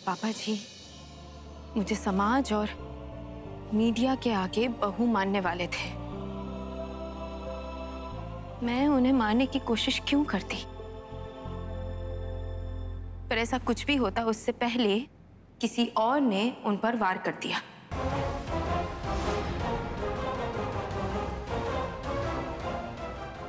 पापा जी मुझे समाज और मीडिया के आगे बहू मानने वाले थे। मैं उन्हें मारने की कोशिश क्यों करती? पर ऐसा कुछ भी होता उससे पहले किसी और ने उन पर वार कर दिया।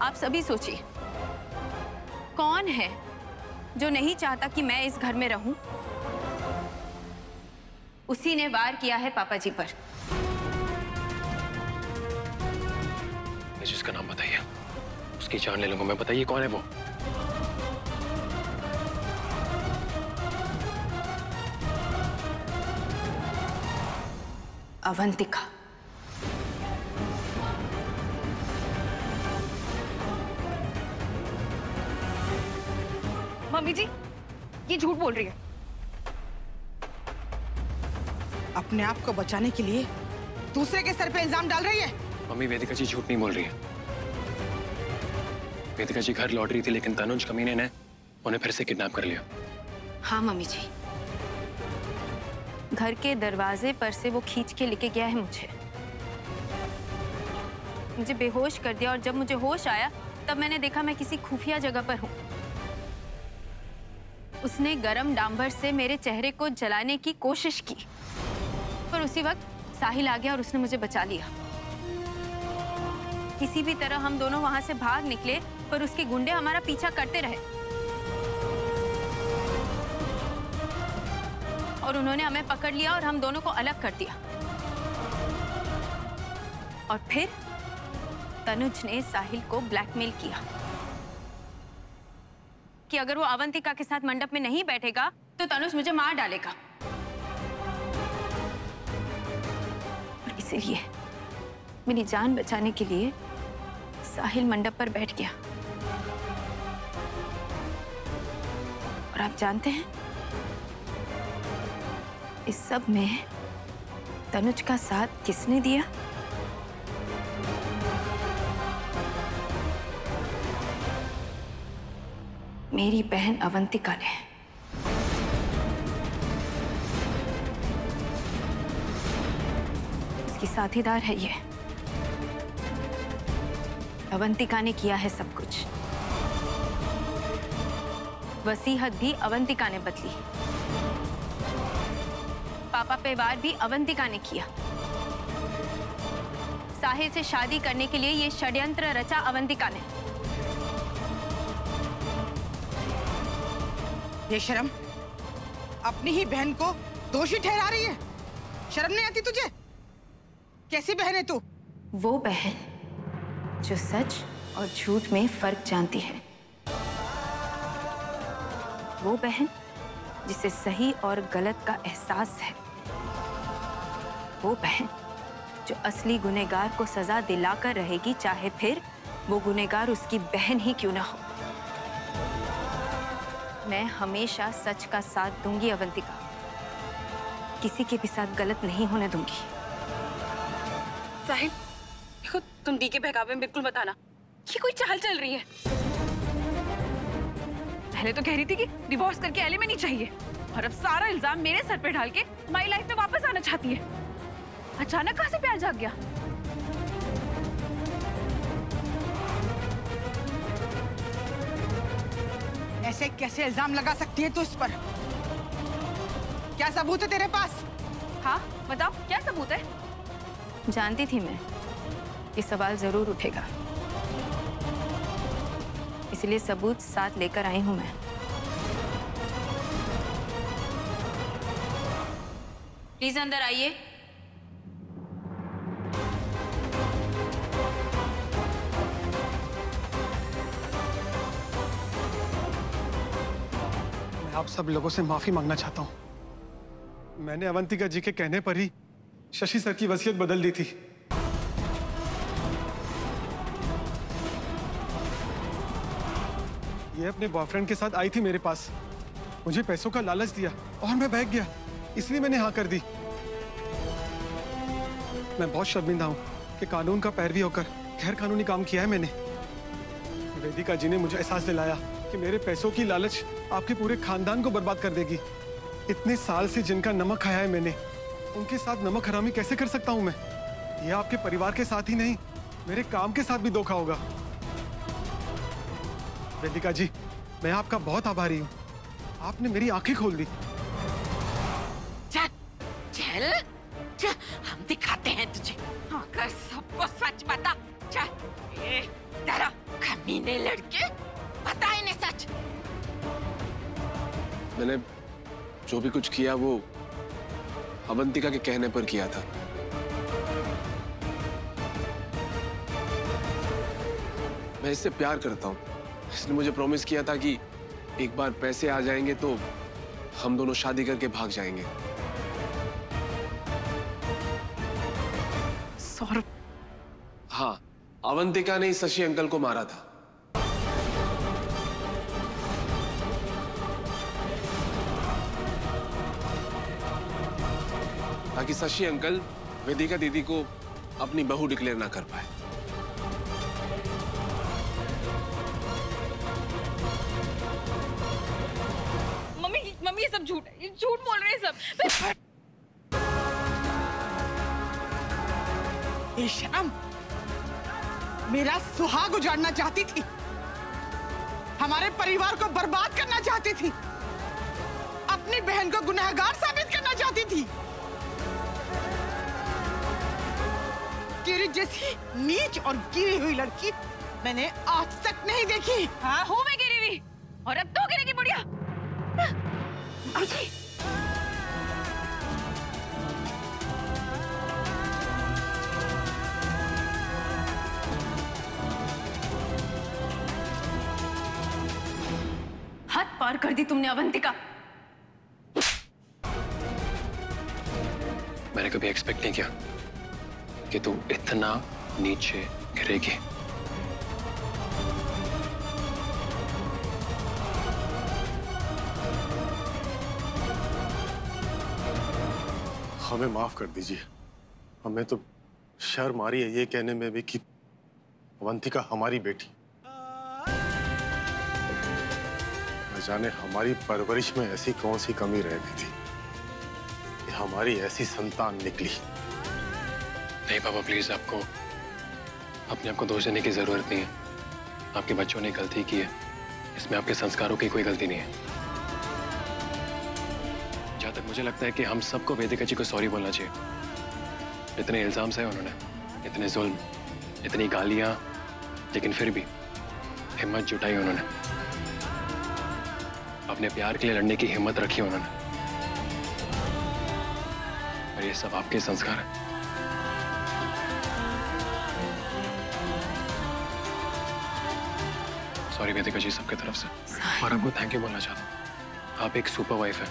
आप सभी सोचिए, कौन है जो नहीं चाहता कि मैं इस घर में रहूं? उसी ने वार किया है पापा जी पर। जिसका नाम बताइए, उसकी जान ले लूंगा मैं। बताइए कौन है वो? अवंतिका। मम्मी जी, ये झूठ बोल रही है। अपने आप को बचाने के लिए दूसरे के सर पे इल्जाम डाल रही है। मम्मी, वेदिका जी झूठ नहीं बोल रही है। वेदिका जी घर लौट रही थी, लेकिन तनुज कमीने ने उन्हें फिर से किडनैप कर लिया। हाँ मम्मी जी, घर के दरवाजे पर से वो खींच के लेके गया है मुझे बेहोश कर दिया, और जब मुझे होश आया तब मैंने देखा मैं किसी खुफिया जगह पर हूँ। उसने गरम डांबर से मेरे चेहरे को जलाने की कोशिश की, पर उसी वक्त साहिल आ गया और उसने मुझे बचा लिया। किसी भी तरह हम दोनों वहां से भाग निकले, पर उसके गुंडे हमारा पीछा करते रहे और उन्होंने हमें पकड़ लिया और हम दोनों को अलग कर दिया। और फिर तनुज ने साहिल को ब्लैकमेल किया कि अगर वो अवंतिका के साथ मंडप में नहीं बैठेगा तो तनुज मुझे मार डालेगा। और इसीलिए मेरी जान बचाने के लिए साहिल मंडप पर बैठ गया। और आप जानते हैं, इस सब में तनुज का साथ किसने दिया? मेरी बहन अवंतिका ने। उसकी साथीदार है ये। अवंतिका ने किया है सब कुछ। वसीयत भी अवंतिका ने बदली, पापा पे वार भी अवंतिका ने किया। साहिल से शादी करने के लिए ये षड्यंत्र रचा अवंतिका ने। ये शर्म अपनी ही बहन को दोषी ठहरा रही है। शर्म नहीं आती तुझे? कैसी बहन है तू? वो बहन जो सच और झूठ में फर्क जानती है। वो बहन जिसे सही और गलत का एहसास है। वो बहन जो असली गुनहगार को सजा दिलाकर रहेगी, चाहे फिर वो गुनहगार उसकी बहन ही क्यों ना हो। मैं हमेशा सच का साथ दूंगी अवंतिका, किसी के भी साथ गलत नहीं होने दूंगी। साहिल, देखो तुम दी के बहकावे में बिल्कुल मत आना। ये कोई चाल चल रही है। पहले तो कह रही थी कि डिवोर्स करके एलिमनी चाहिए, और अब सारा इल्जाम मेरे सर पे डाल के माई लाइफ में वापस आना चाहती है। अचानक कहां से प्यार जाग गया? ऐसे कैसे इल्जाम लगा सकती है तू इस पर? क्या सबूत है तेरे पास? हाँ बताओ, क्या सबूत है? जानती थी मैं ये सवाल जरूर उठेगा, इसलिए सबूत साथ लेकर आई हूं मैं। प्लीज अंदर आइए। मैं आप सब लोगों से माफी मांगना चाहता हूं। मैंने अवंतिका जी के कहने पर ही शशि सर की वसीयत बदल दी थी। ये अपने बॉयफ्रेंड के साथ आई थी मेरे पास, मुझे पैसों का लालच दिया और मैं बहक गया, इसलिए मैंने हाँ कर दी। मैं बहुत शर्मिंदा हूं कि कानून का पैरवी होकर गैर कानूनी काम किया है मैंने। वेदिका जी ने मुझे एहसास दिलाया कि मेरे पैसों की लालच आपके पूरे खानदान को बर्बाद कर देगी, इतने साल से जिनका नमक खाया है मैंने, उनके साथ नमक हरामी कैसे कर सकता हूं मैं? ये आपके परिवार के साथ ही नहीं, मेरे काम के साथ भी धोखा होगा। वेदिका जी, मैं आपका बहुत आभारी हूँ। आपने मेरी आंखें खोल दी। चल चल चल, हम दिखाते हैं तुझे। अगर सबको सच बता। चल ये तेरा कमीने लड़के, बता इन्हें सच। मैंने जो भी कुछ किया वो अवंतिका के कहने पर किया था। मैं इससे प्यार करता हूँ। इसने मुझे प्रॉमिस किया था कि एक बार पैसे आ जाएंगे तो हम दोनों शादी करके भाग जाएंगे। सौरभ। हाँ, अवंतिका ने शशि अंकल को मारा था। ताकि शशि अंकल वेदिका दीदी को अपनी बहू डिक्लेयर ना कर पाए। मम्मी ये सब झूठ है, ये झूठ बोल रहे हैं सब। ये शर्म, मेरा सुहाग उजाड़ना चाहती थी, हमारे परिवार को बर्बाद करना चाहती थी, अपनी बहन को गुनहगार साबित करना चाहती थी। तेरी जैसी नीच और गिरी हुई लड़की मैंने आज तक नहीं देखी। हाँ, हूँ मैं गिरी हुई, और अब तो गिरेगी बुढ़िया। हद पार कर दी तुमने अवंतिका। मैंने कभी एक्सपेक्ट नहीं किया कि तू इतना नीचे गिरेगी। हमें माफ कर दीजिए। हमें तो शर्म आ रही है ये कहने में भी कि अवंतिका हमारी बेटी। न जाने हमारी परवरिश में ऐसी कौन सी कमी रह गई थी कि हमारी ऐसी संतान निकली। नहीं पापा, प्लीज, आपको अपने आप को दोष देने की जरूरत नहीं है। आपके बच्चों ने गलती की है, इसमें आपके संस्कारों की कोई गलती नहीं है। जहां तक मुझे लगता है कि हम सबको वेदिका जी को सॉरी बोलना चाहिए। इतने इल्जाम सहे उन्होंने, इतने जुल्म, इतनी गालियां, लेकिन फिर भी हिम्मत जुटाई उन्होंने। अपने प्यार के लिए लड़ने की हिम्मत रखी उन्होंने। और ये सब आपके संस्कार है। सॉरी वेदिका जी सबकी तरफ से। और आपको थैंक यू बोलना चाहता हूँ। आप एक सुपर वाइफ है,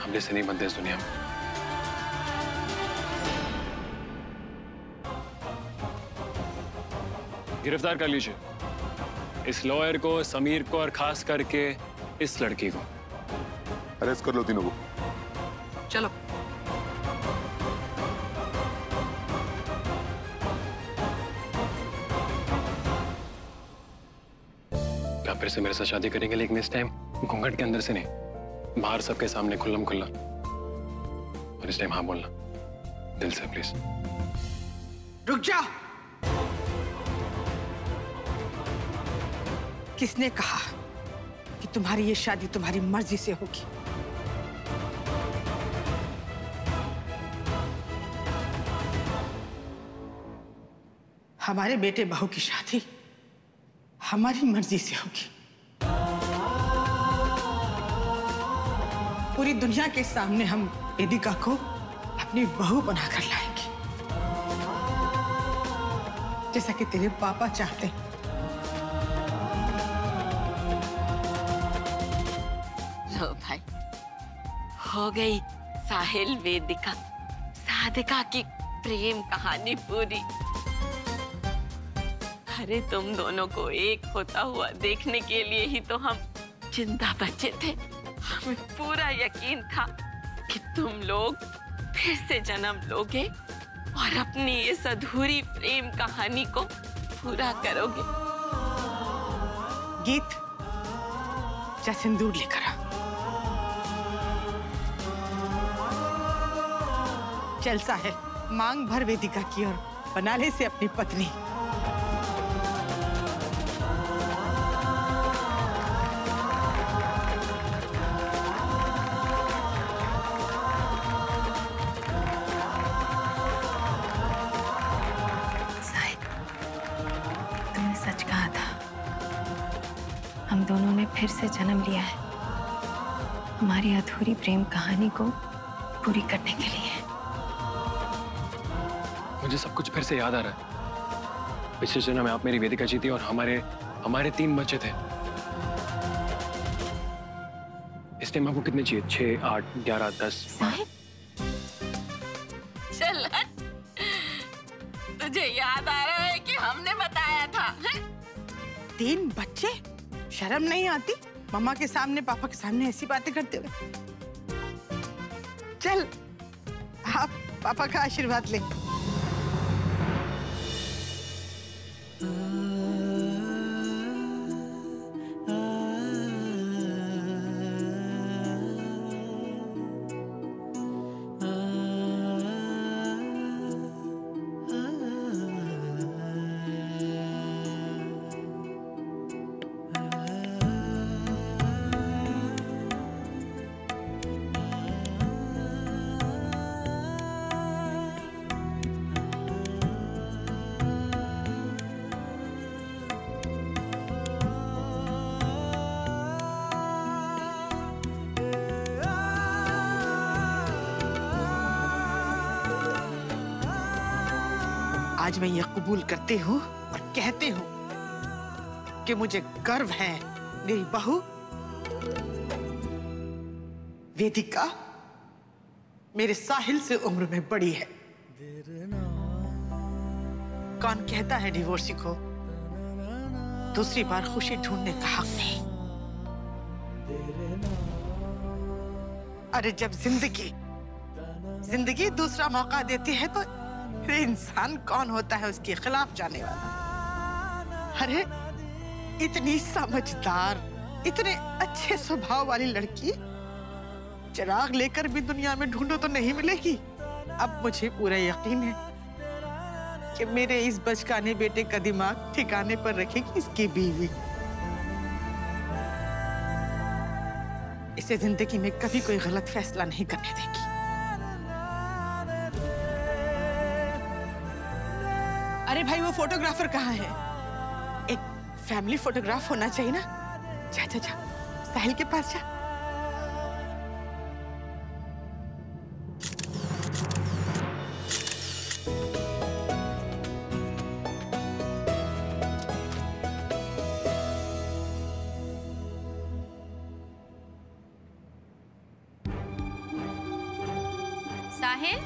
हम जैसे नहीं बनते इस दुनिया में। गिरफ्तार कर लीजिए इस लॉयर को, समीर को, और खास करके इस लड़की को। अरेस्ट कर लो तीनों को। चलो। क्या फिर से मेरे साथ शादी करेंगे, लेकिन इस टाइम घूंघट के अंदर से नहीं, बाहर सबके सामने खुल्लम खुल्ला। और इस टाइम हाँ बोलना दिल से, प्लीज। रुक जाओ। किसने कहा कि तुम्हारी ये शादी तुम्हारी मर्जी से होगी? हमारे बेटे बहू की शादी हमारी मर्जी से होगी। पूरी दुनिया के सामने हम वेदिका को अपनी बहू बनाकर लाएंगे, जैसा कि तेरे पापा चाहते हैं। लो भाई, हो गई साहिल वेदिका साधिका की प्रेम कहानी पूरी। अरे तुम दोनों को एक होता हुआ देखने के लिए ही तो हम जिंदा बचे थे। हमें पूरा यकीन था कि तुम लोग फिर से जन्म लोगे और अपनी इस अधूरी प्रेम कहानी को पूरा करोगे। गीत, जा सिंदूर लेकर आ। चल साहिल, मांग भर वेदिका की और बना ले से अपनी पत्नी। तुमने सच कहा था, हम दोनों ने फिर से जन्म लिया है हमारी अधूरी प्रेम कहानी को पूरी करने के लिए। मुझे सब कुछ फिर से याद आ रहा है। पिछले जन्म में आप मेरी वेदिका जी थी और हमारे 3 बच्चे थे। इस टाइम आपको कितने चाहिए? 6, 8, 11, 10? चल, तुझे याद आ रहा है कि हमने बताया था? 3 बच्चे? शर्म नहीं आती मम्मा के सामने, पापा के सामने ऐसी बातें करते हुए? चल, आप पापा का आशीर्वाद ले। आज मैं ये कबूल करती हूँ और कहती हूँ कि मुझे गर्व है मेरी बहू वेदिका मेरे साहिल से उम्र में बड़ी है। कौन कहता है डिवोर्सी को दूसरी बार खुशी ढूंढने का हक नहीं? अरे जब जिंदगी दूसरा मौका देती है तो इंसान कौन होता है उसके खिलाफ जाने वाला? अरे इतनी समझदार, इतने अच्छे स्वभाव वाली लड़की चिराग लेकर भी दुनिया में ढूंढो तो नहीं मिलेगी। अब मुझे पूरा यकीन है कि मेरे इस बचकाने बेटे का दिमाग ठिकाने पर रखेगी इसकी बीवी। इसे जिंदगी में कभी कोई गलत फैसला नहीं करने देगी। अरे भाई, वो फोटोग्राफर कहाँ है? एक फैमिली फोटोग्राफ होना चाहिए ना। जा जा जा, साहिल के पास जा। साहिल,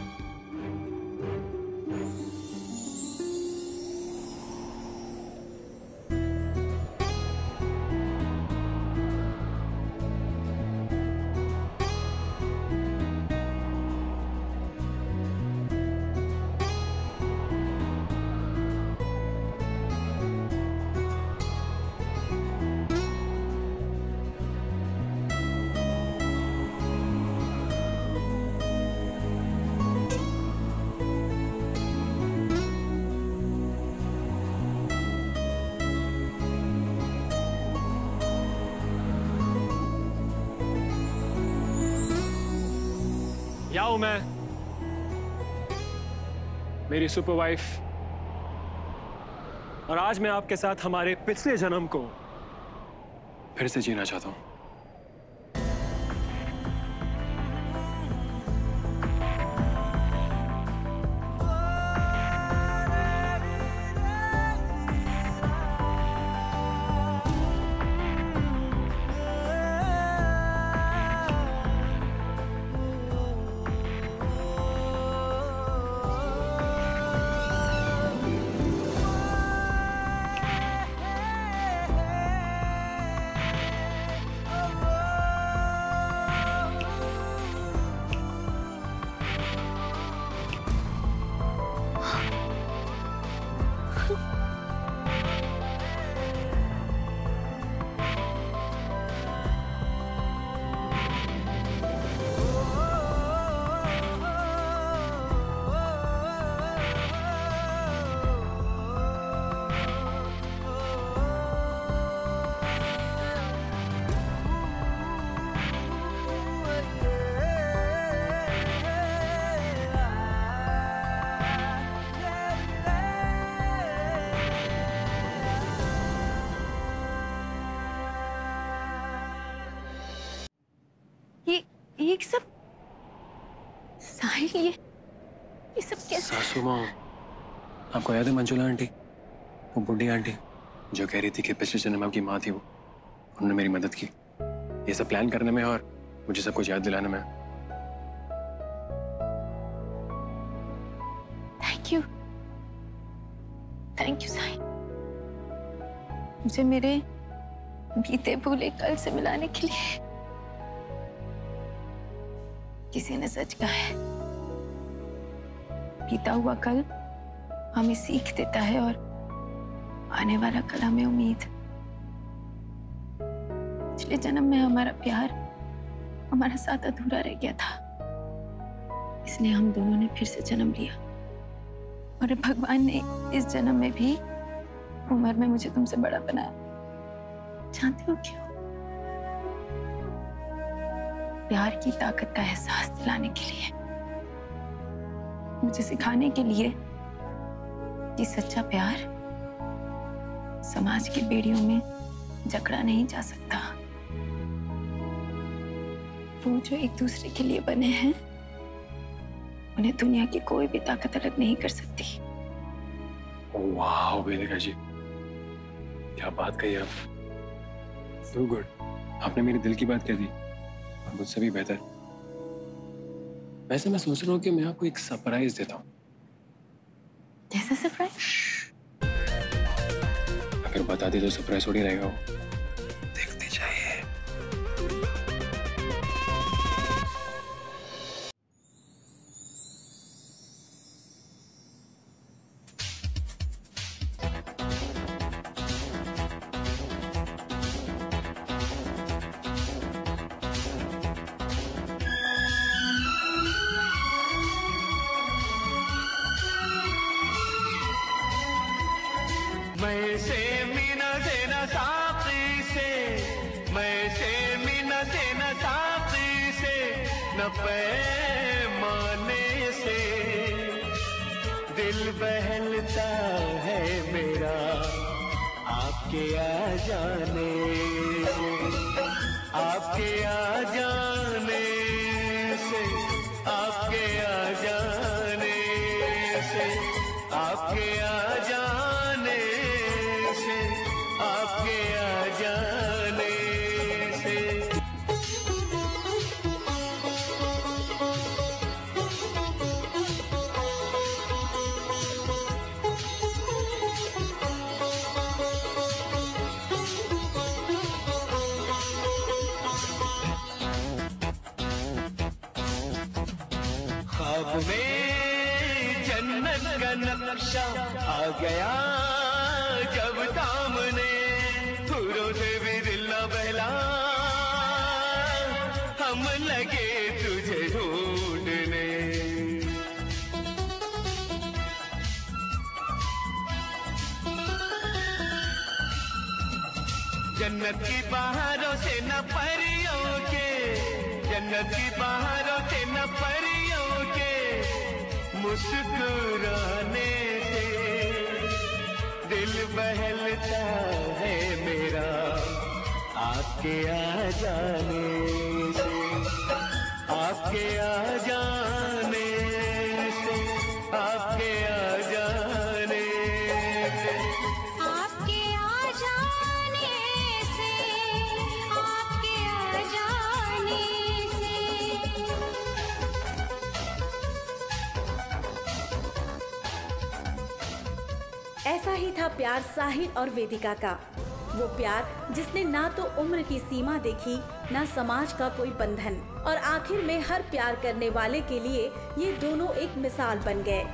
क्या हूं मैं? मेरी सुपर वाइफ। और आज मैं आपके साथ हमारे पिछले जन्म को फिर से जीना चाहता हूं। ये सब साहिल, ये सब कैसे? सासू माँ, आपको याद है मंजुला आंटी, वो बुढ़ी आंटी जो कह रही थी कि पिछले जन्म आपकी माँ थी, वो उन्होंने मेरी मदद की ये सब प्लान करने में और मुझे सब कुछ याद दिलाने में। थैंक यू साहिल, मुझे मेरे बीते भूले कल से मिलाने के लिए। किसी ने सच कहा है, बीता हुआ कल हमें सीख देता है और आने वाला कल हमें उम्मीद। पिछले जन्म में हमारा प्यार हमारा साथ अधूरा रह गया था, इसलिए हम दोनों ने फिर से जन्म लिया और भगवान ने इस जन्म में भी उम्र में मुझे तुमसे बड़ा बनाया। जानते हो क्यों? प्यार की ताकत का एहसास दिलाने के लिए, मुझे सिखाने के लिए कि सच्चा प्यार समाज की बेड़ियों में जकड़ा नहीं जा सकता। वो जो एक दूसरे के लिए बने हैं, उन्हें दुनिया की कोई भी ताकत अलग नहीं कर सकती। वाह वेदिका जी, क्या बात कही आप। So good, आपने मेरे दिल की बात कह दी और मुझसे भी बेहतर। वैसे मैं सोच रहा हूँ कि मैं आपको एक सरप्राइज देता हूँ। कैसा सरप्राइज? अगर बता दी तो सरप्राइज थोड़ी रहेगा वो। देखते जाइए। मैं से मीना देना साथी से, मैं से मीना देना साथी से, न पैमाने से दिल बहलता है मेरा आपके आ जाने से, आपके आ जाने से, आपके आ जाने से, आपके आ जाने से, आपके आ जाने से। ख्वाब में जन्नत का नक्शा आ गया जब सामने, फूलों से भी दिल न बहला, हम लगे तुझे ढूंढने। जन्नत की बहारों से न परियों के, जन्नत की बहारों से न परियों के मुस्कुराने से दिल बहलता है मेरा आपके आ जाने से, आपके आ जाने से, आपके आ जाने से, आपके आ जाने से, आपके आ जाने से। ऐसा ही था प्यार साहिल और वेदिका का। वो प्यार जिसने ना तो उम्र की सीमा देखी, ना समाज का कोई बंधन, और आखिर में हर प्यार करने वाले के लिए ये दोनों एक मिसाल बन गए।